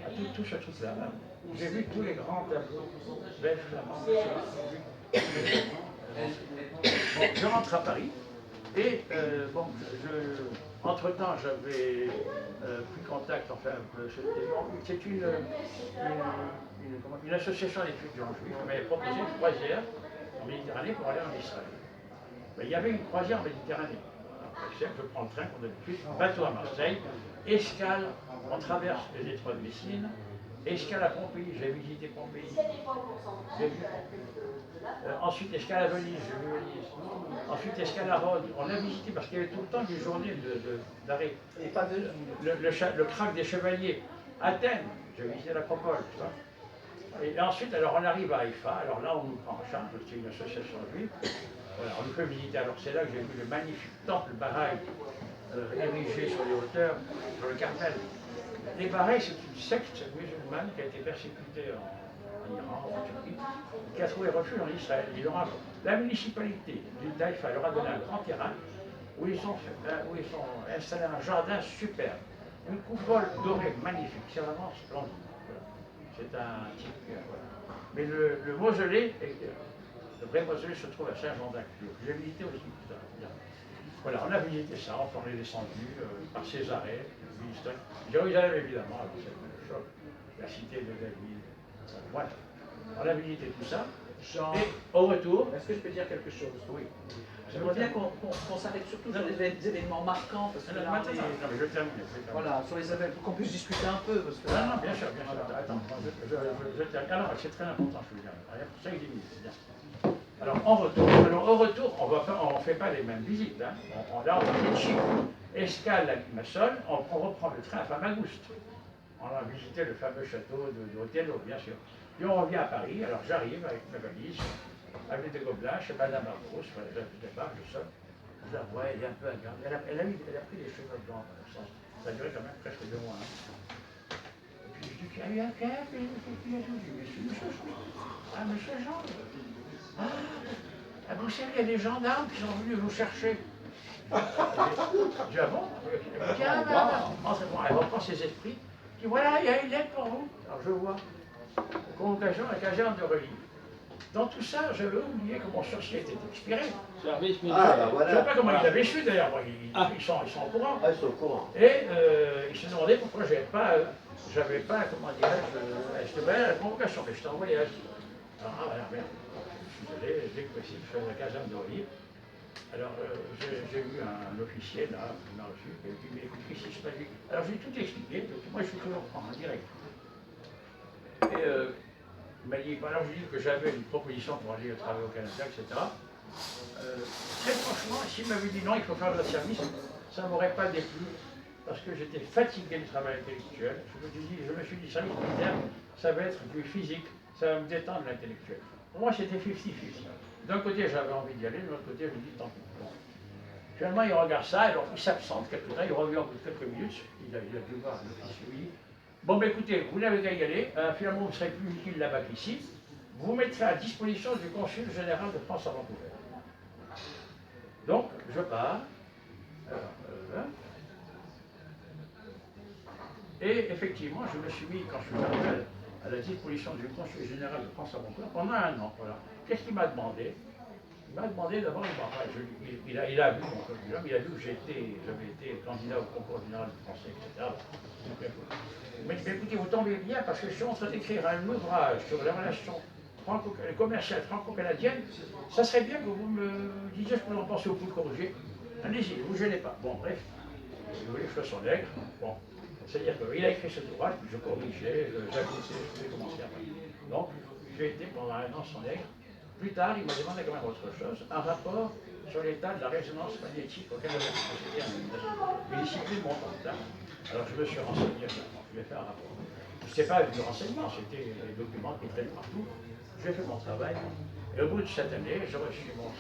à tout ce truc-là. J'ai vu tous les grands tableaux belges, flamands, bon, je rentre à Paris et bon, entre-temps j'avais pris contact, enfin, c'est une association d'étudiants juifs qui m'avait proposé une croisière en Méditerranée pour aller en Israël. Mais il y avait une croisière en Méditerranée. Je prends le train comme d'habitude, bateau à Marseille, escale, on traverse le détroit de Messine, escale à Pompéi, j'ai visité Pompéi. Ensuite, escale à Venise, j'ai vu Venise. Ensuite, escale à Rhodes. On a visité parce qu'il y avait tout le temps des journées d'arrêt. Et pas de le krach des Chevaliers. Athènes, j'ai visité l'Acropole, tu vois. Et ensuite, alors on arrive à Haïfa, alors là on nous prend en charge, c'est une association juive. Voilà, on nous fait visiter, alors c'est là que j'ai vu le magnifique temple Bahaï érigé sur les hauteurs, sur le Carmel. Les Bahaïs, c'est une secte musulmane qui a été persécutée en Iran, en Turquie, qui a trouvé refuge en Israël. La municipalité du Haïfa leur a donné un grand terrain où ils ont installé un jardin superbe, une coupole dorée magnifique, c'est vraiment splendide. C'est un type. Voilà. Mais le mausolée, le vrai mausolée se trouve à Saint-Jean-d'Acre. J'ai visité aussi tout ça. Voilà, on a visité ça, on est descendu par Césarée, Jérusalem évidemment, c'est le choc, la cité de David. Voilà. On a visité tout ça. Jean, et au retour. est-ce que je peux dire quelque chose? Oui. J'aimerais bien qu'on s'arrête surtout sur les événements marquants, parce que là, non, mais je termine. Voilà, sur les événements, pour qu'on puisse discuter un peu, parce que là, non, bien sûr. Voilà. Attends, je termine. Alors, c'est très important, je veux dire. Ça, il est mis, c'est bien. Alors, au retour, on ne fait pas les mêmes visites. Hein. Là, on va de Chypre, escale à Limassol, on reprend le train à Famagouste. On a visité le fameux château de Othello, bien sûr. Puis on revient à Paris, alors j'arrive avec ma valise, avec des gobelins, chez Madame Arbros, je débarque, je sors, je la vois, elle est un peu agace. Elle a pris des cheveux blancs, ça a duré quand même presque 2 mois. Hein. Et puis je dis, il y a un café, je dis, monsieur Jean. Ah, vous savez, il y a des gendarmes qui sont venus vous chercher. Je dis, ah bon? Tiens, elle reprend ses esprits, je dis, voilà, il y a une lettre pour vous. Alors je vois. Convocation à la caserne de Reuilly. Dans tout ça, j'avais oublié que mon sursis était expiré. Service militaire. voilà. Je ne sais pas comment ils l'avaient su d'ailleurs, ils sont au courant. Ah, ils sont au courant. Et ils se demandaient pourquoi j'avais pas, comment dirais-je, je devais à la convocation, mais j'étais en voyage. Alors, merde, je suis allé, dès que possible, je suis à la caserne de Reuilly. Alors, j'ai eu un officier là, qui m'a reçu, et il m'a dit, écoute, qu'est-ce qui se passe? Alors, je lui ai tout expliqué, donc moi je suis toujours en direct. Et il m'a dit, alors je lui ai dit que j'avais une proposition pour aller travailler au Canada, etc. Très franchement, s'il m'avait dit non, il faut faire le service, ça ne m'aurait pas déplu, parce que j'étais fatigué du travail intellectuel. Je me suis dit, service militaire, ça va être du physique, ça va me détendre l'intellectuel. Pour moi, c'était 50-50. D'un côté, j'avais envie d'y aller, de l'autre côté, je me dis, tant pis. Bon. Finalement, il regarde ça, alors il s'absente quelque temps, il revient au bout de quelques minutes, il a dû voir l'officier. Bon, ben écoutez, vous n'avez qu'à y aller, finalement vous serez plus utile là-bas qu'ici, vous mettrez à disposition du consul général de France à Vancouver. Donc, je pars. Et effectivement, je me suis mis, quand je suis arrivé à la disposition du consul général de France à Vancouver pendant 1 an. Voilà. Qu'est-ce qu'il m'a demandé? Il m'a demandé d'abord, il a vu mon curriculum, il a vu que j'avais été candidat au concours général du français, etc. Il m'a dit, écoutez, vous tombez bien parce que je suis en train d'écrire un ouvrage sur les relations commerciales franco-canadiennes. Ça serait bien que vous me disiez ce que vous en pensez au coup de corriger. Allez-y, ne vous gênez pas. Bon, bref, vous voulez que je sois son nègre. Bon, c'est-à-dire qu'il a écrit cet ouvrage, puis je corrigeais, j'ajoutais, je pouvais commencer après. Donc, j'ai été pendant 1 an son nègre. Plus tard, il m'a demandé quand même autre chose, un rapport sur l'état de la résonance magnétique au Canada. C'était une discipline montante. Alors je me suis renseigné, je vais faire un rapport. Ce n'était pas du renseignement, c'était des documents qui traînent partout. J'ai fait mon travail. Et au bout de cette année, j'ai reçu mon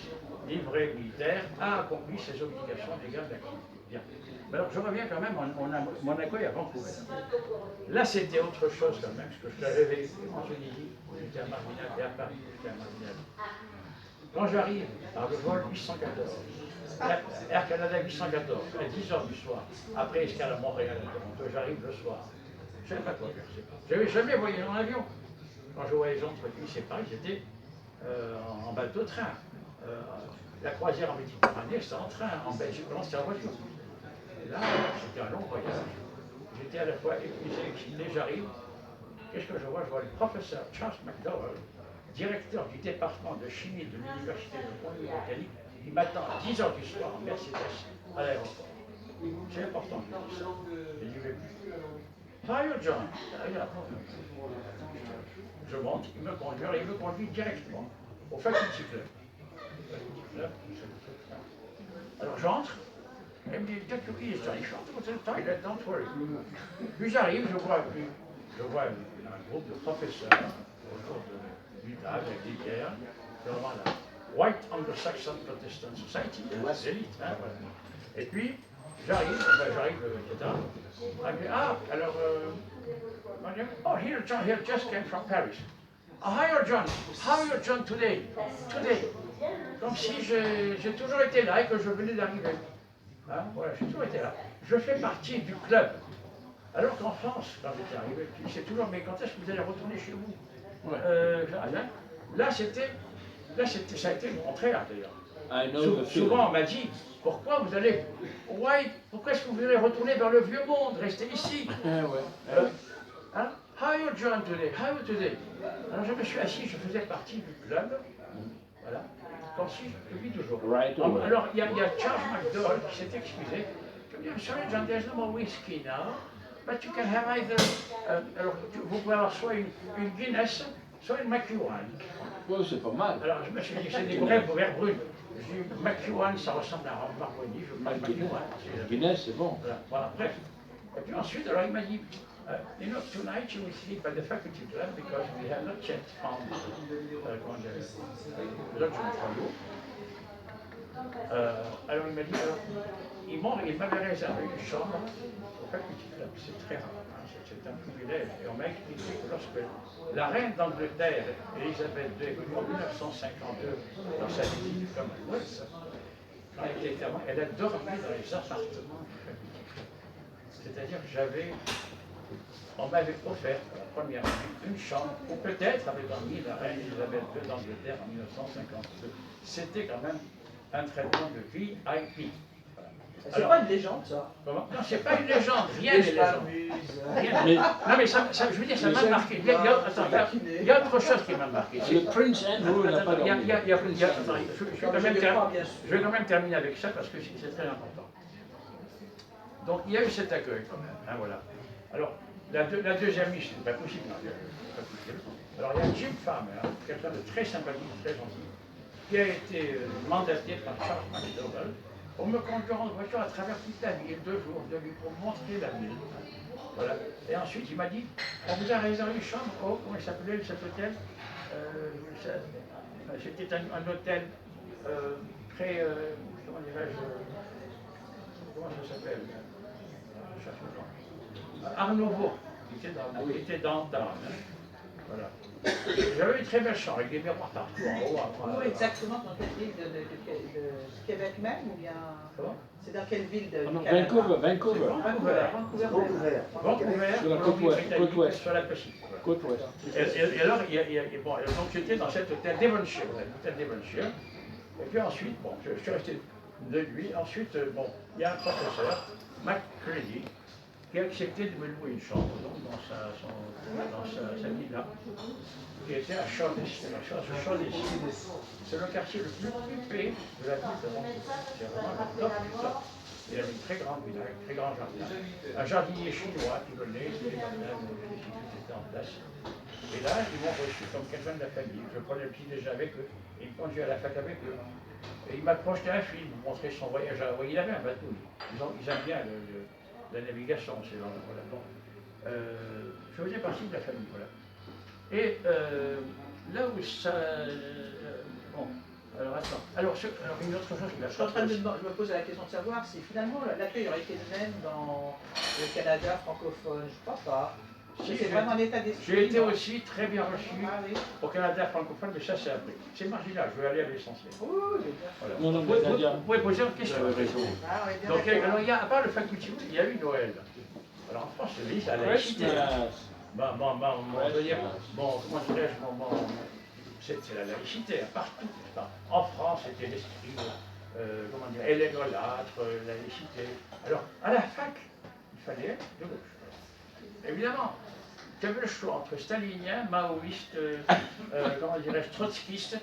livret militaire, a accompli ses obligations légales d'activité. Bien. Mais alors je reviens quand même mon accueil à Vancouver. Là, c'était autre chose quand même, ce que je t'avais vécu en Tunisie, j'étais à Marminac, et à Paris, j'étais à Marminac. Quand j'arrive par le vol 814, Air Canada 814, à 10h du soir, après escale à Montréal, j'arrive le soir. Je ne savais pas quoi faire. Je n'avais jamais voyagé en avion. Quand je voyageais entre Nice et Paris, j'étais en bateau-train. La croisière en Méditerranée, c'était en train. En Belgique, c'était en voiture. Et là, c'était un long voyage. J'étais à la fois épuisé, excité, j'arrive. Qu'est-ce que je vois? Je vois le professeur Charles McDowell, directeur du département de chimie de l'université de Colombie-Britannique. Il m'attend à 10 h du soir en Mercedes à l'aéroport. C'est important. Il dit, How are you, John? Je monte, il me conduit directement au Faculty Club. Alors j'entre, et il me dit, Get your ears, John. Il chante au toilet, don't worry. Puis j'arrive, je vois un groupe de professeurs autour d'une table avec des bières, devant la White Anglo-Saxon Protestant Society, l'élite. Hein, voilà. Et puis, j'arrive, etc. Alors, oh, here, John, here just came from Paris. Oh, hi, John. How are you, John, today? Comme si j'ai toujours été là et que je venais d'arriver. Hein, voilà, j'ai toujours été là. Je fais partie du club. Alors qu'en France, quand j'étais arrivé, c'est toujours, mais quand est-ce que vous allez retourner chez vous? Là, ça a été le contraire d'ailleurs. Souvent, on m'a dit, pourquoi est-ce que vous allez retourner vers le vieux monde, rester ici? Hein? How are you, John, today? How are you today? Alors je me suis assis, je faisais partie du club, voilà, comme si je vis toujours. Alors il y a Charles McDowell qui s'est excusé. Je me dis, I'm sorry, John, there's no more whiskey now, but you can have either. Alors vous pouvez avoir soit une Guinness, soit une McEwan. Ouais, c'est pas mal. Alors je me suis dit, c'est des vrais verres brunes. Je dis, McEwan, ça ressemble à un Marconi, je veux pas McEwan. Guinness, c'est bon. Voilà, bref. Et puis ensuite, alors il m'a dit, you know, tonight you will sleep at the faculty club because we have not yet found lodging for you. Alors il m'a dit, il m'avait réservé une chambre au faculty club. C'est très rare, hein, c'est un privilège. Et on m'a expliqué que lorsque la reine d'Angleterre, Elisabeth II, est venue en 1952 dans sa visite du Commonwealth, elle a dormi dans les appartements du faculty club. C'est-à-dire que on m'avait offert pour la première nuit une chambre, ou peut-être avait dormi la reine Elisabeth II d'Angleterre en 1952. C'était quand même un traitement de VIP. Voilà. C'est pas une légende, ça. Comment? Non, c'est pas une légende, rien n'est légende. Non, mais je veux dire, ça m'a marqué. Il y a autre chose qui m'a marqué. Le Prince Andrew n'a pas dormi. Je vais quand même terminer avec ça parce que c'est très important. Donc il y a eu cet accueil quand même, hein, voilà. Alors, la deuxième liste, c'est pas possible. Alors il y a Jim Farmer, quelqu'un de très sympathique, très gentil, qui a été mandaté par Charles McDowell pour me conduire en voiture à travers toute la ville, 2 jours de nuit, pour montrer la ville. Voilà. Et ensuite, il m'a dit, on vous a réservé une chambre, comment il s'appelait cet hôtel? C'était un hôtel très, comment dirais-je, comment ça s'appelle? Art Nouveau, qui était dans voilà. J'avais une très belle chambre avec des miroirs partout en haut. Où exactement, dans quelle ville de Québec même ou bien? C'est dans quelle ville de Canada? Vancouver. Sur la côte ouest. Sur la Pacifique. Côte ouest. Et alors, donc j'étais dans cet hôtel Devonshire, et puis ensuite, bon, je suis resté de nuit. Ensuite, il y a un professeur, McCready, qui a accepté de me louer une chambre donc, dans sa villa, qui était à Shaughnessy. C'est le quartier le plus huppé de la ville de Vancouver. C'est vraiment le top du top. Il y a une très grande villa, un très grand jardin. Un jardinier chinois qui venait, tous les matins, l'électricité était en place. Et là, ils m'ont reçu comme quelqu'un de la famille. Je prenais le petit déjeuner avec eux, et ils me conduisaient à la fac avec eux. Et il m'a projeté un film, il me montrait son voyage à Hawaï. Il avait un bateau. Ils aiment bien la navigation, c'est voilà. Bon. Je faisais partie de la famille, voilà. Et là où ça... bon, alors attends. Alors une autre chose qui m'a je me pose la question de savoir si finalement l'accueil aurait été le même dans le Canada francophone. Je crois pas. Si, c'est vraiment un état d'esprit. J'ai été aussi très bien reçu au Canada francophone, mais ça c'est après. C'est marginal, je vais aller à l'essentiel. Voilà. Vous pouvez poser une question. Donc, alors, à part le faculty, il y a eu Noël. Alors en France, je dis, c'est la laïcité. Bon, comment dirais-je, c'est la laïcité, hein, partout. En France, c'était l'esprit, comment dire, élégolâtre, la laïcité. Alors, à la fac, il fallait être de gauche. Évidemment, tu avais le choix entre stalinien, maoïste, comment dirais-je, trotskiste,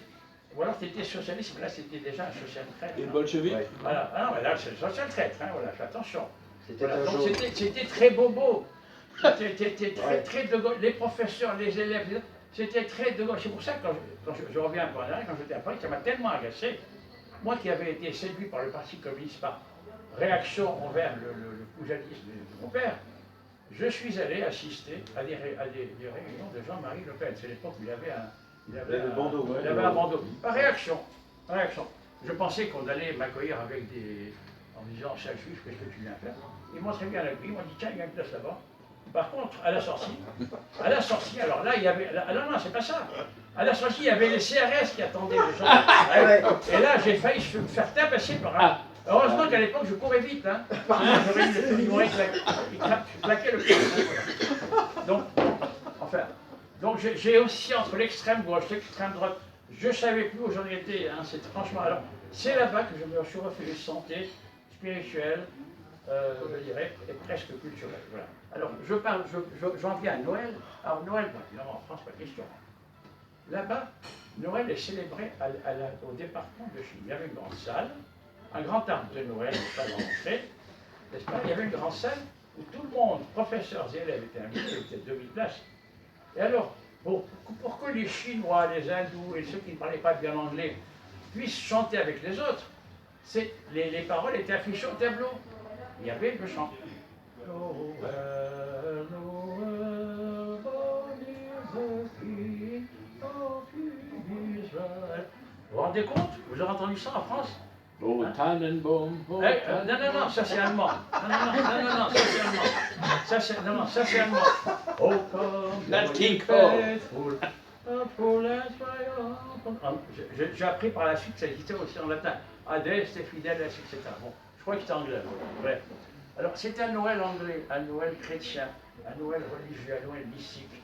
ou alors tu étais socialiste, mais là c'était déjà un social traître. Et bolchevique? Voilà, ah non, mais là c'est le social traître, hein, voilà, fais attention. C'était Voilà, un donc jour. c'était très bobo. C'était très de gauche. Les professeurs, les élèves, c'était très de gauche. C'est pour ça que quand je reviens un peu en arrière, quand j'étais à Paris, ça m'a tellement agacé. Moi qui avais été séduit par le Parti communiste, par réaction envers le poujadisme de mon père, je suis allé assister à des réunions de Jean-Marie Le Pen. C'est l'époque où il avait un bandeau. Il avait un bandeau. Par réaction. Par réaction. Je pensais qu'on allait m'accueillir avec en me disant, cher juif, qu'est-ce que tu viens faire? Ils m'ont très bien accueilli, ils m'ont dit, tiens, il y a une place là-bas. Par contre, à la sortie, alors là, il y avait. Non, non, c'est pas ça. À la sortie, il y avait les CRS qui attendaient les gens. Et là, j'ai failli me faire tabasser par un. Heureusement qu'à l'époque, je courais vite. Hein. J'aurais eu le m'aurait claqué le pied. Donc j'ai aussi entre l'extrême gauche et l'extrême droite. Je ne savais plus où j'en étais. Hein, franchement, alors, c'est là-bas que je me suis refait santé spirituelle, je dirais, et presque culturelle. Voilà. Alors, j'en viens à Noël. Alors, Noël, bon, évidemment, en France, pas question. Là-bas, Noël est célébré au département de Chine. Il y avait une grande salle, un grand arbre de Noël, pas l'entrée, n'est-ce pas? Il y avait une grande salle où tout le monde, professeurs et élèves, étaient invités, il y avait peut-être 2000 places. Et alors, pour que les Chinois, les Hindous et ceux qui ne parlaient pas bien anglais puissent chanter avec les autres, les paroles étaient affichées au tableau. Il y avait le chant. Noël, Noël, bonne is the King of Israel. Vous vous rendez compte? Vous avez entendu ça en France? Oh, Tannenbaum, oh, Non, ça c'est allemand. Non, ça c'est allemand. Ça c'est allemand. Oh, come, Nat King faithful, j'ai appris par la suite que ça existait aussi en latin. Adeste, fideles, etc. Bon, je crois que c'était anglais. Bref. Alors, c'était un Noël anglais, un Noël chrétien, un Noël religieux, un Noël mystique.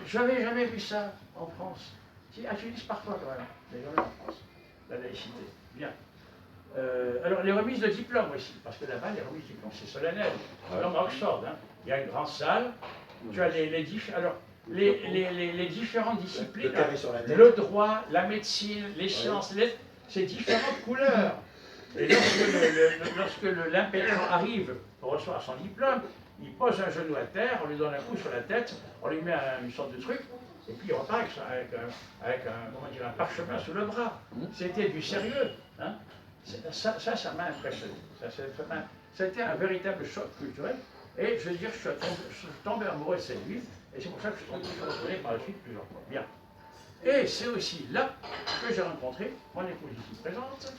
Je n'avais jamais vu ça en France. Tu utilises parfois quand même, mais jamais en France, la laïcité. Bien. Alors, les remises de diplômes aussi, parce que là-bas, les remises de diplômes, c'est solennel. Comme à Oxford, hein. Il y a une grande salle, tu as les différentes disciplines, le droit, la médecine, les sciences, ces différentes couleurs. Et lorsque l'impérateur arrive pour recevoir son diplôme, il pose un genou à terre, on lui donne un coup sur la tête, on lui met une sorte de truc, et puis il repart avec un parchemin sous le bras. C'était du sérieux. Hein. Ça m'a impressionné. C'était un véritable choc culturel. Et je veux dire, je suis tombé amoureux de cette ville, et c'est pour ça que je suis retourné par la suite plusieurs fois. Bien. Et c'est aussi là que j'ai rencontré mon épouse ici présente,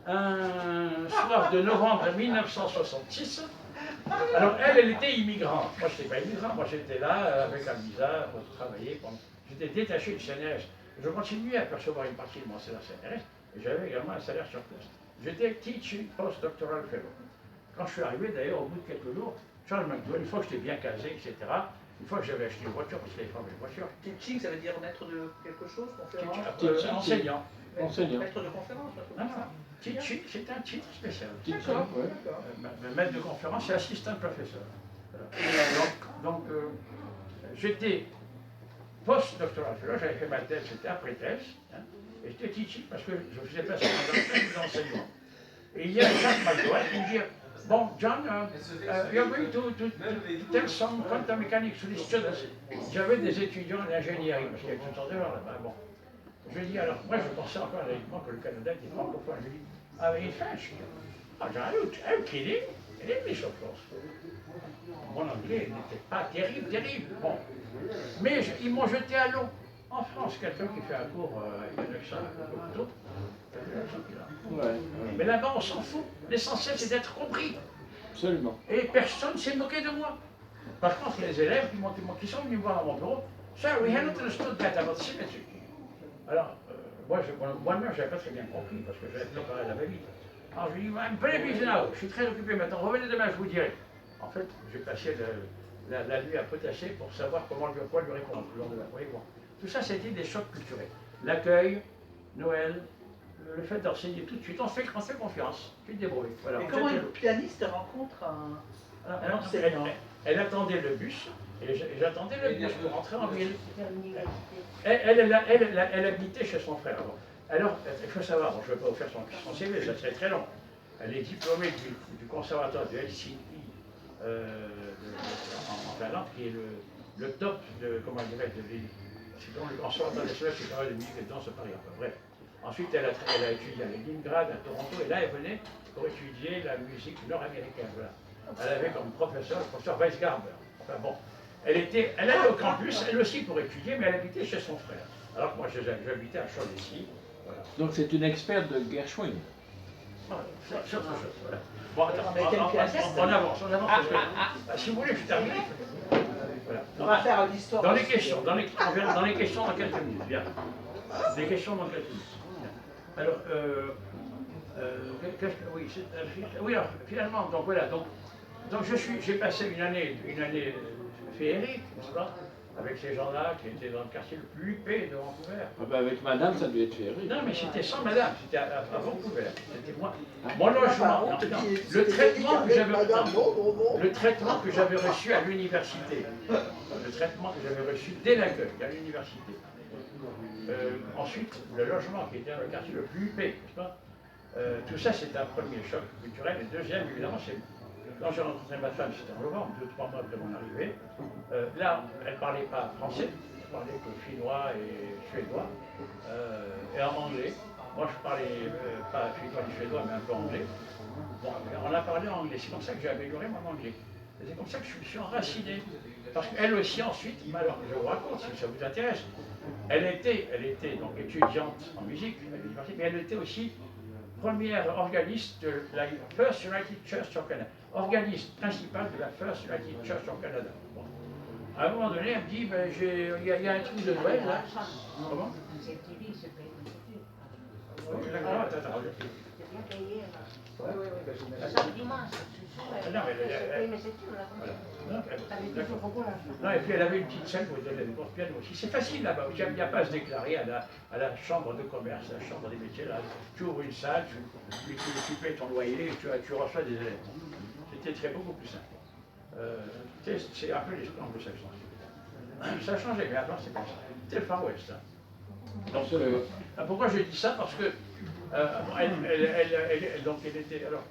un soir de novembre 1966. Alors elle était immigrante. Moi, je n'étais pas immigrant. Moi, j'étais là avec un visa pour travailler. J'étais détaché du CNRS. Je continuais à percevoir une partie de mon salaire CNRS et j'avais également un salaire sur place. J'étais Teaching Postdoctoral Fellow. Quand je suis arrivé, d'ailleurs, au bout de quelques jours, Charles McDowell, une fois que j'étais bien casé, etc., une fois que j'avais acheté une voiture, parce qu'il fallait prendre une voiture. Teaching, ça veut dire maître de quelque chose, conférence? Enseignant. Maître de conférence, non. Teaching, c'est un titre spécial. D'accord. Maître de conférence, c'est assistant professeur. Voilà. Donc j'étais post-doctoral fellow, j'avais fait ma thèse, c'était après-thèse, hein, et j'étais teaching parce que je faisais passer dans l'enseignement. Et il y a Jacques McDowell qui me dit, bon, John, you're going to tell some quantum mechanics to the students. J'avais des étudiants en ingénierie, parce qu'il y a toutes sortes de gens là-bas. Bon. Je lui dis, alors, moi je pensais encore naïvement que le Canada était francophone. Je lui dis, ah, mais in French? Ah, John, are you kidding? In English, of course. Mon anglais n'était pas terrible. Bon. Mais ils m'ont jeté à l'eau. En France, quelqu'un qui fait un cours avec un accent un peu tôt, mais là-bas, on s'en fout. L'essentiel, c'est d'être compris. Absolument. Et personne ne s'est moqué de moi. Par contre, il y a des élèves qui sont venus voir à mon bureau. Sir, we hadn't understood that about symmetry. Alors, moi-même, je n'avais pas très bien compris, parce que j'avais préparé la va-vite. Alors, je lui dis, I'm very busy now. Je suis très occupé maintenant. Revenez demain, je vous dirai. En fait, j'ai passé la nuit à potasser pour savoir quoi lui répondre le lendemain. Vous voyez, bon. Tout ça, c'était des chocs culturels. L'accueil, Noël, le fait d'enseigner tout de suite, on fait confiance, tu te débrouilles. Voilà, Mais on comment fait une pianiste rencontre un enseignant? elle attendait le bus, et j'attendais le bus pour rentrer en ville. Elle habitait chez son frère. Bon. Alors, il faut savoir, bon, je ne vais pas vous faire son CV, ça serait très long. Elle est diplômée du conservatoire de Helsinki en Finlande, qui est le top de, comment dirais-je, c'est comme le conservatoire national supérieur de musique et de danse à Paris. Enfin, bref. Ensuite, elle a étudié à Leningrad, à Toronto, et là, elle venait pour étudier la musique nord-américaine. Voilà. Elle avait comme professeur le professeur Weisgarber. Enfin bon, elle allait au campus, elle aussi pour étudier, mais elle habitait chez son frère. Alors que moi, j'habitais à Chauny-ici. Voilà. Donc c'est une experte de Gershwin. Voilà, c'est autre chose. Voilà. Bon, attends, on avance, parce que, si vous voulez, je termine. Voilà. On va faire l'histoire. Dans les questions, dans les questions dans quelques minutes, bien. Des questions dans quelques minutes. Alors, oui, alors, finalement, donc voilà, donc j'ai passé une année féerique, n'est-ce pas, avec ces gens-là qui étaient dans le quartier le plus huppé de Vancouver. Ah ben avec madame, ça devait être féerique. Non, mais c'était sans madame, c'était à Vancouver. C'était moi. Mon logement, le traitement que j'avais reçu à l'université, le traitement que j'avais reçu dès l'accueil à l'université. Ensuite, le logement qui était dans le quartier le plus huppé, n'est-ce pas, tout ça, c'est un premier choc culturel. Et deuxième, évidemment, c'est quand j'ai rencontré ma femme, c'était en novembre, 2-3 mois de mon arrivée. Là, elle ne parlait pas français, elle parlait que finnois et suédois, et en anglais. Moi, je parlais pas finnois ni suédois, mais un peu anglais. Bon, on a parlé en anglais, c'est comme ça que j'ai amélioré mon anglais. C'est comme ça que je me suis enraciné. Parce qu'elle aussi, ensuite, alors je vous raconte si ça vous intéresse, elle était donc étudiante en musique à l'université, mais elle était aussi première organiste de la First United Church of Canada, organiste principal de la First United Church of Canada. Bon. À un moment donné, elle me dit, ben, il y a un truc de Noël là. Comment? Attends. Non, et puis elle avait une petite scène où elle donnait des cours de piano aussi. C'est facile là-bas, il n'y a pas à se déclarer à la chambre de commerce, à la chambre des métiers. Là. Tu ouvres une salle, tu payes ton loyer et tu reçois des élèves. C'était beaucoup plus simple. C'est un peu l'esprit anglo-saxon. Ça a changé, mais avant c'est comme ça. C'était le Far West. Donc, pourquoi je dis ça? Parce que donc elle était. Alors,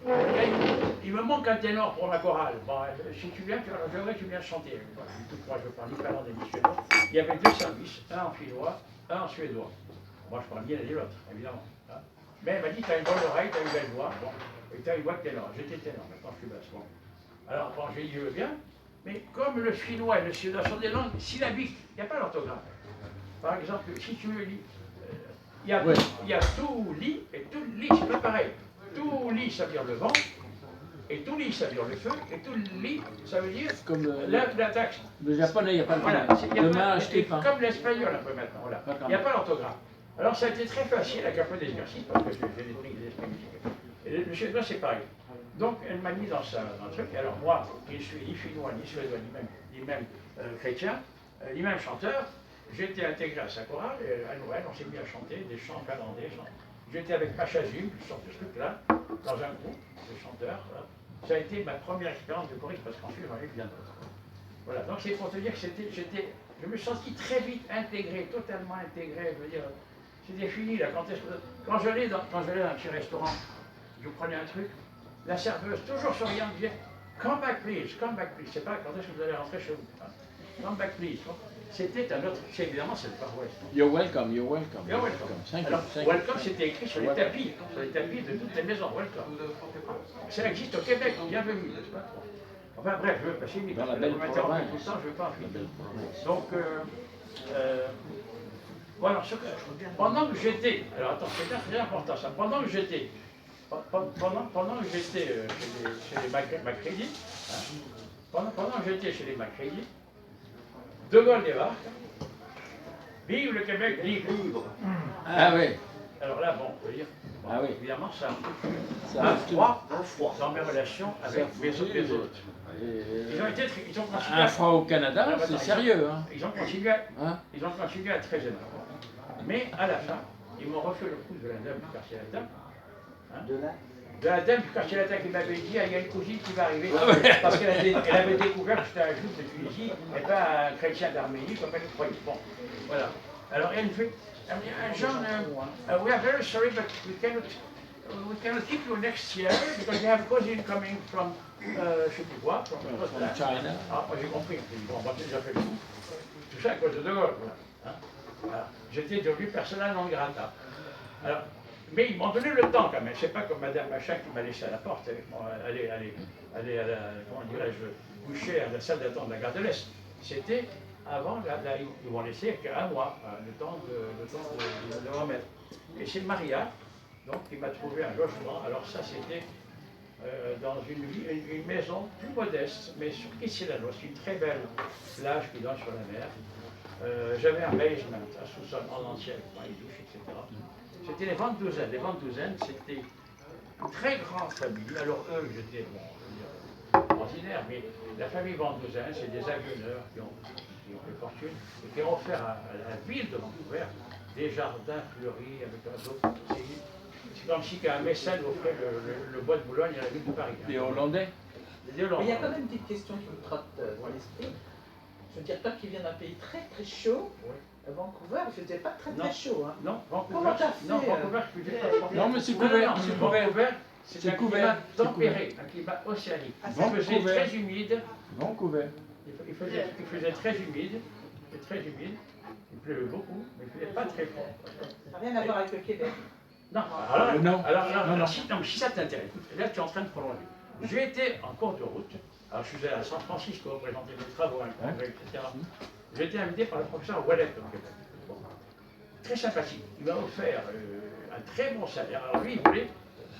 il me manque un ténor pour la chorale. Bon, si tu viens, j'aimerais que tu viennes chanter. Voilà, moi, je parle ni finlandais ni suédois. Il y avait deux services, un en finnois, un en suédois. Moi, je parle bien l'un et l'autre, évidemment. Hein. Mais elle m'a dit, tu as une bonne oreille, tu as une belle voix, bon, et tu as une voix de ténor. J'étais ténor, maintenant je suis basse. Bon. Alors, bon, j'ai dit, je veux bien, mais comme le finnois et le suédois sont des langues syllabiques, il n'y a pas l'orthographe. Par exemple, si tu me lis, il y a tout lit et tout lit, c'est pas pareil. Tout lit, ça veut dire le vent, et tout lit, ça veut dire le feu, et tout lit, ça veut dire comme la taxe. Le japonais, il n'y a pas de voilà, demain acheter pain. Comme l'espagnol un peu maintenant, voilà. Il n'y a pas l'orthographe. Alors ça a été très facile avec un peu d'exercice, parce que j'ai des trucs d'exercice. Et le suédois, c'est pareil. Donc elle m'a mis dans un truc, alors moi, qui ne suis ni finnois, ni suédois, ni même chrétien, ni même chanteur, j'ai été intégré à sa chorale, et à Noël, on s'est mis à chanter des chants finlandais. J'étais avec Pacha Zim, je sors de ce truc-là, dans un groupe de chanteurs. Voilà. Ça a été ma première expérience de choriste, parce qu'ensuite j'en ai eu bien d'autres. Voilà, donc c'est pour te dire que je me sentis très vite intégré, totalement intégré, je veux dire, c'était fini là. Quand j'allais dans un petit restaurant, je prenais un truc, la serveuse, toujours souriante, disait « Come back please, c'est pas quand est-ce que vous allez rentrer chez vous. Hein. Come back please. C'était un autre, évidemment c'est le Far West. You're welcome, you're welcome. You're welcome. Alors, welcome c'était écrit sur les tapis de toutes les maisons, welcome. Ça existe au Québec, bienvenue, n'est-ce pas? Enfin bref, je veux passer vite, parce que la m'interrompre tout le temps, je ne veux pas en finir. Donc, voilà, pendant que j'étais, alors attends, c'est très important ça, pendant que j'étais chez les Macready, pendant que j'étais chez les Macready, De Gaulle débarque. Vive le Québec libre. Ah oui. Alors là, bon, on peut dire, bon, ah oui. évidemment, ça a un froid dans mes relations avec mes autres. Ils ont continué. Un franc au Canada, Alors, c'est attends, sérieux. Hein. Ils ont continué, Hein? ils ont continué à être très aimables. Mais à la fin, ils m'ont refait le coup de la dame du quartier latin. Hein, de la dame du quartier latin qui m'avait dit, ah, il y a une cousine qui va arriver. Parce qu'elle avait découvert que j'étais un juif de Tunisie et pas un chrétien d'Arménie, comme elle le croyait. Bon, voilà. Alors elle me fait, John, we are very sorry, but we cannot keep you next year because we have cousins coming from, je sais plus quoi, from From China. Ah, moi j'ai compris. Bon, on va déjà fait le coup. Tout ça à cause de De Gaulle. Voilà. Hein, voilà. J'étais devenu persona non grata. Alors, mais ils m'ont donné le temps quand même. C'est pas comme Madame Machin qui m'a laissé à la porte. Aller à la, comment dirais-je, coucher à la salle d'attente de la gare de l'Est. C'était avant, ils m'ont laissé qu'un mois, le temps de me remettre. Et c'est Maria, donc, qui m'a trouvé un logement. Alors ça, c'était dans une maison plus modeste, mais sur Kisselanos, une très belle plage qui donne sur la mer. J'avais un basement, un sous-sol en entier, avec une douche, etc. C'était les Ventouzaines. Les Ventouzaines, c'était une très grande famille. Alors eux, j'étais, bon, je veux dire, ordinaire, mais la famille Ventouzaine, c'est des agueneurs qui ont fait fortune et qui ont offert à la ville de Vancouver des jardins fleuris avec d'autres. C'est comme si un mécène offrait le bois de Boulogne à la ville de Paris. Les Hollandais. Les Hollandais. Mais il y a quand même une petite question qui me trotte dans l'esprit. Je veux dire, toi qui viens d'un pays très très chaud, Oui. Vancouver, il faisait pas très très chaud. Hein. Non, Vancouver, Comment t'as fait, Vancouver, je faisais pas froid. Non, mais c'est Non, couvert. non, C'est Vancouver, couvert. c'est C'est un couvert, climat c'est tempéré, un climat océanique. Ah, Il faisait Vancouver. très humide, Vancouver. il faisait très humide, et très humide. Il pleuvait beaucoup, mais il ne faisait pas très froid. Ça n'a rien à voir avec le Québec. Non, alors, Non. alors, si ça t'intéresse, là tu es en train de prolonger. J'ai été en cours de route, alors je suis allé à San Francisco présenter des travaux, un congrès, etc. J'ai été invité par le professeur Wallet au Québec. Bon. Très sympathique. Il m'a offert un très bon salaire. Alors lui, il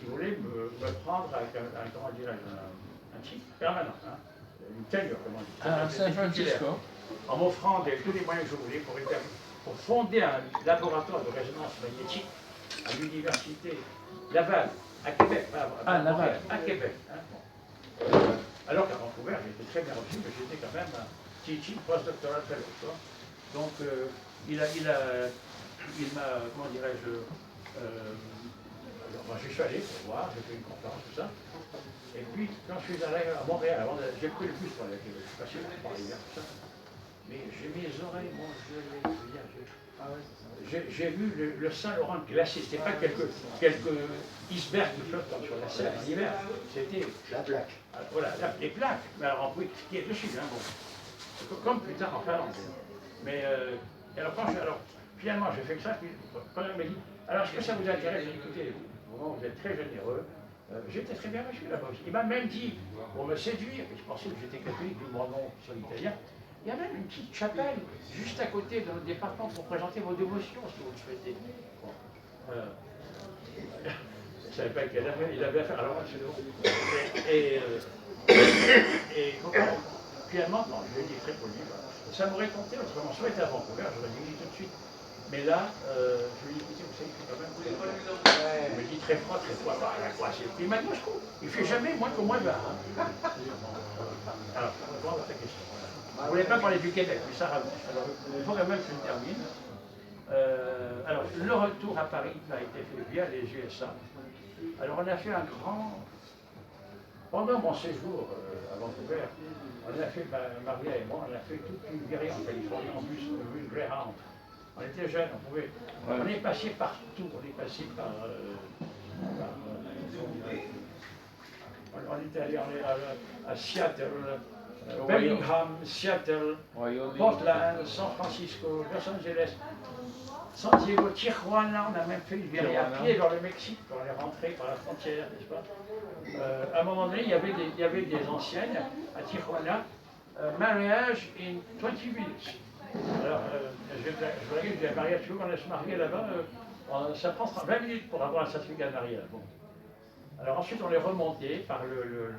voulait me prendre avec comment dirais-je, un titre permanent, hein, une tenure, comment dire. À San Francisco. En m'offrant tous les moyens que je voulais pour fonder un laboratoire de résonance magnétique à l'université Laval, à Québec, Ah, Laval. à Québec. Hein, bon. Alors qu'à Vancouver, j'étais très bien reçu, mais j'étais quand même un teaching postdoctoral fellow. Donc, il m'a, comment dirais-je, alors, moi, je suis allé pour voir, j'ai fait une conférence, tout ça. Et puis, quand je suis allé à Montréal, j'ai pris le bus pour aller à Québec, je suis passé par l'hiver, tout ça. Mais j'ai mes oreilles, mon j'ai vu le Saint-Laurent glacé. C'était pas quelques icebergs qui flottent sur la Seine en hiver. C'était la plaque. Voilà, les plaques. Mais alors on pouvait skier dessus, hein, bon. Comme plus tard en Finlande. Mais alors, finalement j'ai fait ça, puis quand elle m'a dit, alors est-ce que ça vous intéresse? J'ai dit, écoutez, vous êtes très généreux. J'étais très bien reçu là-bas. Il m'a même dit, pour me séduire, je pensais que j'étais catholique, du mon nom sur l'italien. Il y a même une petite chapelle juste à côté de notre département pour présenter vos dévotions si vous le souhaitez. Bon, je ne savais pas qu'il avait affaire. Alors, finalement, non, je lui ai dit très poli. Ça m'aurait tenté, autrement, soit été à Vancouver, j'aurais dit oui tout de suite. Mais là, je lui ai dit, écoutez, vous savez, il fait quand même très froid. Il me dit très froid, bah, c'est le climat de Moscou. Il ne fait jamais moins qu'au moins 20. Hein. Alors, pour répondre à ta question. Je ne voulais pas parler du Québec, mais ça raconte. Alors, il faut quand même que je termine. Alors, le retour à Paris a été fait via les USA. Alors, on a fait un grand... Pendant mon séjour à Vancouver, on a fait, Maria et moi, on a fait toute une virée en Californie en bus Greyhound. On était jeunes, on est passé partout, on est passé par... on était allé à Seattle, Bellingham, Seattle, Portland, San Francisco, Los Angeles, San Diego, Tijuana. On a même fait une virée à pied vers le Mexique, on est rentré par la frontière, n'est-ce pas? À un moment donné, il y avait des anciennes à Tijuana, mariage in 20 minutes. Alors, je voulais dire, mariage, tu vois, on a se marier là-bas, ça prend 20 minutes pour avoir un certificat de mariage. Bon. Alors ensuite, on est remonté par le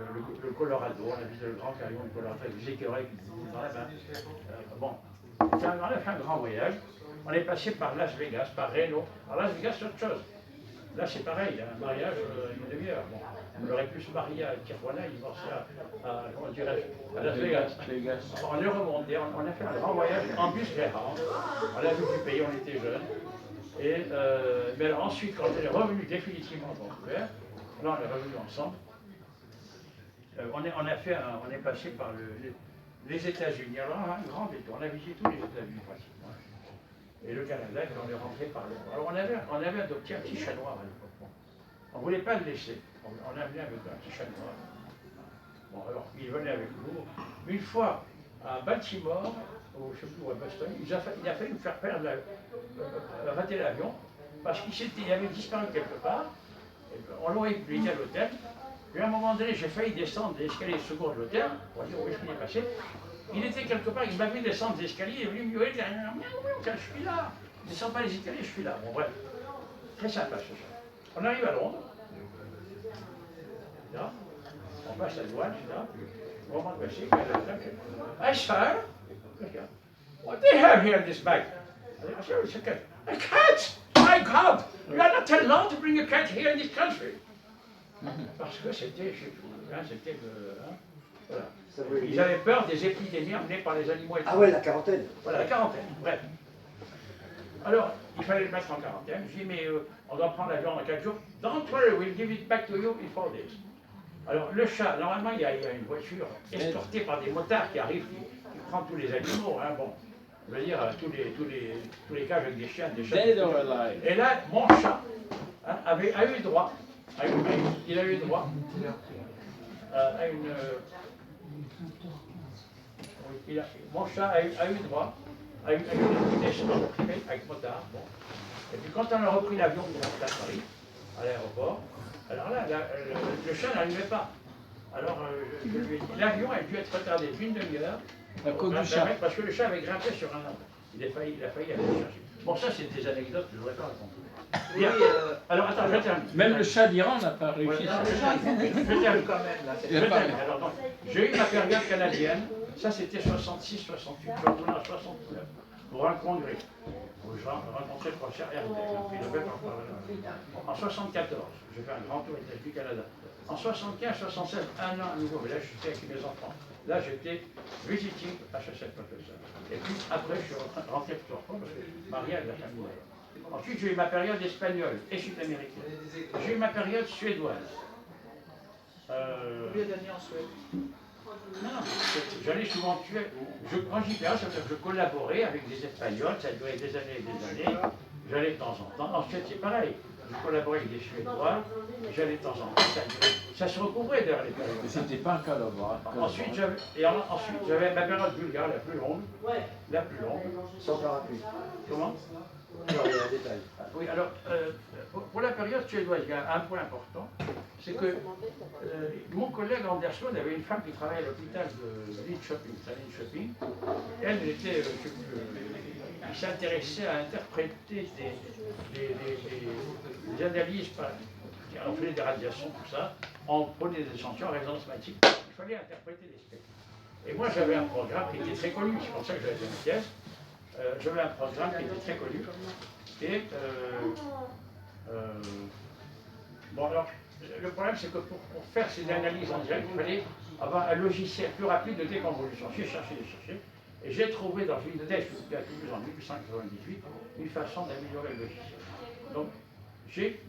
Colorado, on a vu le Grand Canyon du Colorado avec des écureuils qui étaient dans la main. Bon, on a fait un grand voyage. On est passé par Las Vegas, par Reno. Alors Las Vegas, c'est autre chose. Là, c'est pareil, un mariage, une demi-heure. Bon. On aurait pu se marier à Tijuana, il divorcer comment dirais-je, à Las Vegas. On est remonté, on a fait un grand voyage en bus Greyhound. On a vu du pays, on était jeunes. Et, mais alors ensuite, quand on est revenu définitivement à Vancouver, là on est revenu ensemble. On est passé par les États-Unis. Alors un grand détour, on a visité tous les États-Unis pratiquement. Et le Canada, quand on est rentré par le. Alors on avait adopté un petit chat noir à l'époque. On ne voulait pas le laisser. On a amené avec un petit chat noir. Bon, alors il venait avec nous. Une fois à Baltimore, ou je ne sais plus où, à Boston, il a fallu nous faire perdre rater l'avion parce qu'il avait disparu quelque part. On l'aurait pris à l'hôtel. Puis à un moment donné, j'ai failli descendre des escaliers de secours de l'hôtel pour dire où est-ce qu'il est passé. Il était quelque part, il m'a vu descendre des escaliers, il est venu me gueuler derrière moi, je suis là. Je ne descends pas les escaliers, je suis là. Bon, bref, très sympa ce chat. On arrive à Londres. Là, on passe la douane, là, puis au moment de passer, I sir, what do you have here in this bag? I said, it's a cat. A cat! My God! You are not allowed to bring a cat here in this country. Parce que c'était, je sais plus, hein, c'était voilà. Ils avaient peur des épidémies amenées par les animaux. Ah ouais, la quarantaine. Voilà, la quarantaine, bref. Alors, il fallait le mettre en quarantaine. Je dis, mais on doit prendre l'avion dans 4 jours. Don't worry, we'll give it back to you in 4 days. Alors, le chat, normalement, il y a une voiture escortée par des motards qui arrivent, qui prend tous les animaux, hein, bon. Je veux dire, tous les cas avec des chiens, des chats. Et là, mon chat hein, a eu droit. Il a eu droit à une. Mon chat a eu droit à une escorte privée avec motard. Bon. Et puis quand on a repris l'avion pour rentrer à Paris, à l'aéroport, alors là, le chat n'arrivait pas. Alors je lui ai dit, l'avion a dû être retardé d'une demi-heure. À cause du chat. Parce que le chat avait grimpé sur un arbre. Il a failli aller le chercher. Bon, ça, c'est des anecdotes que je ne voudrais pas raconter. Oui, alors, attends, je termine. Même le chat d'Iran n'a pas réussi. Je termine quand même, là, Je termine. Alors, donc, j'ai eu ma période canadienne. Ça, c'était 66-68. Je suis retourné en 69 pour un congrès où je rencontrais le professeur Herder, philosophe en 74. J'ai fait un grand tour du Canada. En 75-76, un an à nouveau, mais là, j'étais avec mes enfants. Là, j'étais visiting HSF professeur. Et puis, après, je suis rentré pour parce que marié avec la famille. Ensuite, j'ai eu ma période espagnole et sud-américaine. J'ai eu ma période suédoise. Combien d'années en Suède? Non, j'allais souvent tuer. Quand j'y vais, ça veut dire que je collaborais avec des Espagnols, ça a duré des années et des années. J'allais de temps en temps. En Suède, c'est pareil. Je collaborais avec des Suédois, j'allais de temps en temps. Ça se recouvrait derrière les périodes. Mais c'était pas un collaborateur. Ensuite, j'avais ma période bulgare la plus longue. La plus longue. Sans parapluie. Comment? Alors, il y a un détail. Oui, alors, pour la période suédoise, il y a un point important, c'est que mon collègue Anderson avait une femme qui travaillait à l'hôpital de Linköping. Elle était, il s'intéressait à interpréter des analyses, on faisait des radiations, tout ça, on prenait des échantillons en résonance magnétique. Il fallait interpréter des spectres. Et moi, j'avais un programme qui était très connu, c'est pour ça que j'avais fait une pièce. J'avais un programme qui était très connu. Et bon, alors, le problème, c'est que pour faire ces analyses en direct, il fallait avoir un logiciel plus rapide de déconvolution. J'ai cherché, et j'ai trouvé dans une thèse qui a publiée en 1898 une façon d'améliorer le logiciel. Donc, j'ai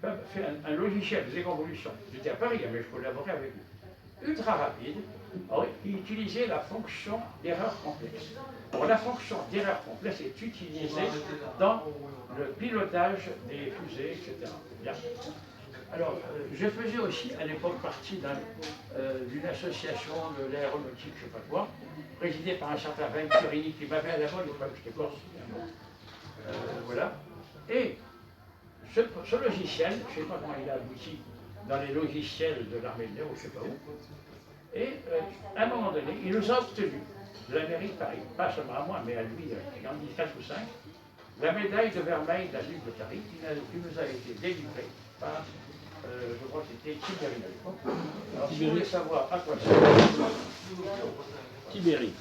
fait un logiciel de déconvolution. J'étais à Paris, mais je collaborais avec eux. Ultra rapide. Alors, il utilisait la fonction d'erreur complexe. Alors, la fonction d'erreur complexe est utilisée dans le pilotage des fusées, etc. Bien. Alors, je faisais aussi à l'époque partie d'une association de l'aéronautique, je ne sais pas quoi, présidée par un certain Venturini qui m'avait à la mode, j'étais corse. Voilà. Et ce logiciel, je ne sais pas comment il a abouti dans les logiciels de l'armée de l'air, ou je ne sais pas où. Et à un moment donné, il nous a obtenu de la mairie de Paris, pas seulement à moi, mais à lui, il en dit 4 ou 5, la médaille de vermeil de la ville de Paris qui nous a été délivrée par, je crois que c'était Tibéri à l'époque. Alors si vous voulez savoir à quoi ça sert, Tibéri.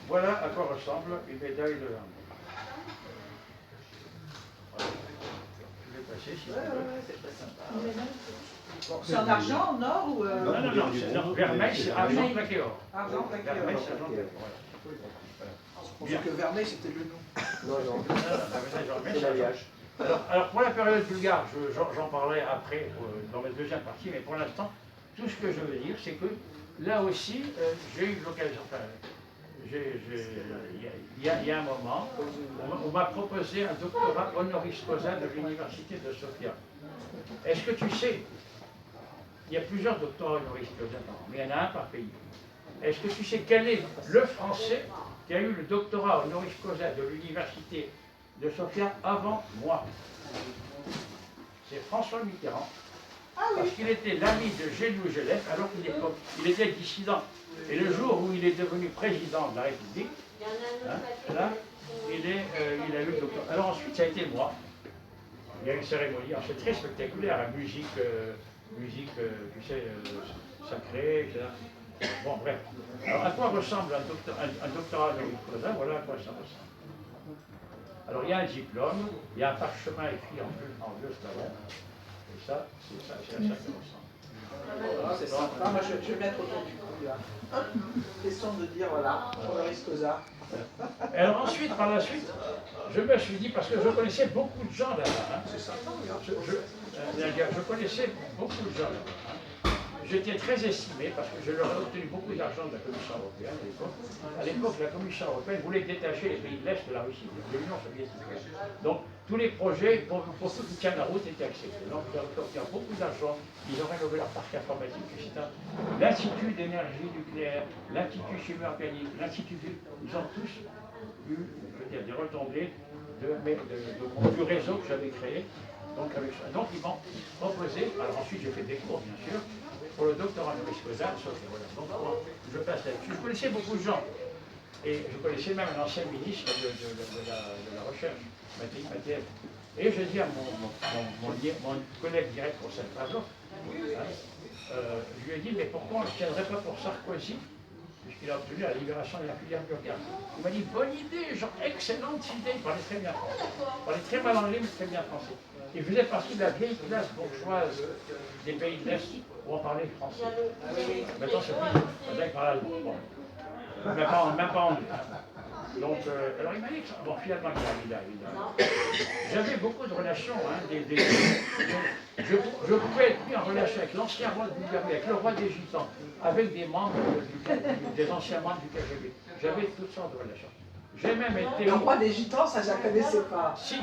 Voilà à quoi ressemble une médaille de vermeil. Voilà. passer si tu Ouais, veux. ouais, c'est très sympa. Bon, c'est en argent, en or ou Non, c'est Vermeil, c'est argent plaqué or. argent plaqué Vermeil, or. c'est argent plaqué or. Je pensais que Vermeil c'était le nom. Non, non, Voilà. c'est l'alliage. Alors pour la période bulgare, j'en parlerai après dans ma deuxième partie, mais pour l'instant, tout ce que je veux dire, c'est que là aussi, j'ai eu l'occasion, enfin, il y a un moment, on m'a proposé un doctorat honoris causa de l'université de Sofia. Est-ce que tu sais, il y a plusieurs doctorats honoris causa par an, mais il y en a un par pays. Est-ce que tu sais quel est le Français qui a eu le doctorat honoris causa de l'université de Sofia avant moi? C'est François Mitterrand. Parce qu'il était l'ami de Génou Gelef, alors qu'il était dissident. Et le jour où il est devenu président de la République, là, il a eu le doctorat. Alors ensuite, ça a été moi. Il y a eu une cérémonie, c'est très spectaculaire, la musique, tu sais, sacrée, etc. Bon, bref. Alors, à quoi ressemble un doctorat honoris causa? Voilà à quoi ça ressemble. Alors, il y a un diplôme, il y a un parchemin écrit en bleu slavon, et ça, c'est à ça que ressemble. Ah, c'est sympa. Moi, je vais mettre autour du cou, là. Question de dire, voilà, honoris causa. Et alors ensuite, par la suite, je me suis dit, parce que je connaissais beaucoup de gens là-bas, hein, C'est sympa, regarde. je connaissais beaucoup de gens là-bas. Hein. J'étais très estimé parce que je leur ai obtenu beaucoup d'argent de la Commission européenne à l'époque. À l'époque, la Commission européenne voulait détacher les pays de l'Est de la Russie, de l'Union soviétique. Donc, tous les projets, pour ceux qui tiennent la route, étaient acceptés. Donc, ils ont obtenu beaucoup d'argent, ils ont rénové leur parc informatique, etc. L'Institut d'énergie nucléaire, l'Institut chimie organique, l'Institut, ils ont tous eu, je veux dire, des retombées du réseau que j'avais créé. Donc, ils m'ont proposé, alors ensuite j'ai fait des cours bien sûr, pour le doctorat honoris causa, voilà. Donc je passe là-dessus. Je connaissais beaucoup de gens, et je connaissais même un ancien ministre de la recherche, Mathieu Mathieu. Et je dis à mon collègue direct pour cette page, je lui ai dit, mais pourquoi on ne tiendrait pas pour Sarkozy, puisqu'il a obtenu la libération de la filière burgare. Il m'a dit, bonne idée, genre excellente idée, il parlait très bien français. Il parlait très mal anglais, mais très bien français. Il faisait partie de la vieille classe bourgeoise des pays de l'Est où on parlait français. Maintenant, c'est plus. Maintenant, il parle allemand. Bon. Même pas anglais. Donc, alors il m'a dit que bon, finalement, j'avais beaucoup de relations. Hein, je pouvais être mis en relation avec l'ancien roi de Bulgarie, avec le roi des Gitans, avec des membres des anciens membres du KGB. J'avais toutes sortes de relations. J'ai même été. Le roi des Gitans, ça je ne connaissais pas. Si,